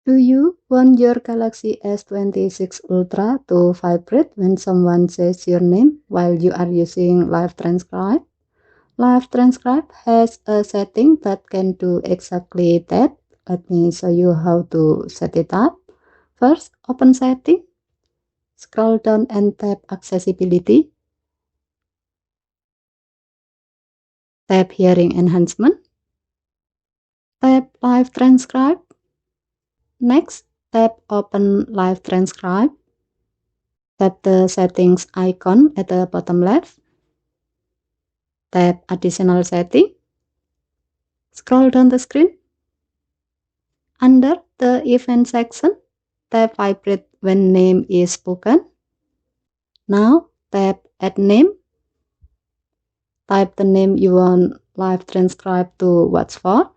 Do you want your Galaxy S26 Ultra to vibrate when someone says your name while you are using Live Transcribe? Live Transcribe has a setting that can do exactly that. Let me show you how to set it up. First, open Setting, scroll down and tap Accessibility. Tap Hearing Enhancement. Tap Live Transcribe. Next, tap Open Live Transcribe. Tap the settings icon at the bottom left. Tap Additional Setting. Scroll down the screen. Under the Event section, tap Vibrate when name is spoken. Now, tap Add Name. Type the name you want Live Transcribe to watch for.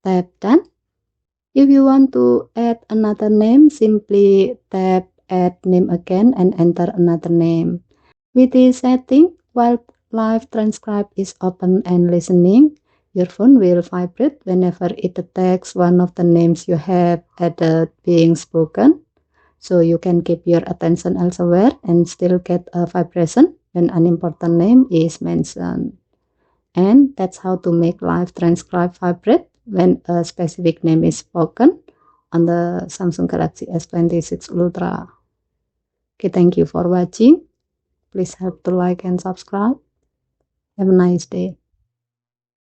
Tap Done. If you want to add another name, simply tap Add Name again and enter another name. With this setting, while Live Transcribe is open and listening, your phone will vibrate whenever it detects one of the names you have added being spoken. So you can keep your attention elsewhere and still get a vibration when an important name is mentioned. And that's how to make Live Transcribe vibrate when a specific name is spoken on the Samsung Galaxy S26 Ultra. Okay, thank you for watching. Please help to like and subscribe. Have a nice day.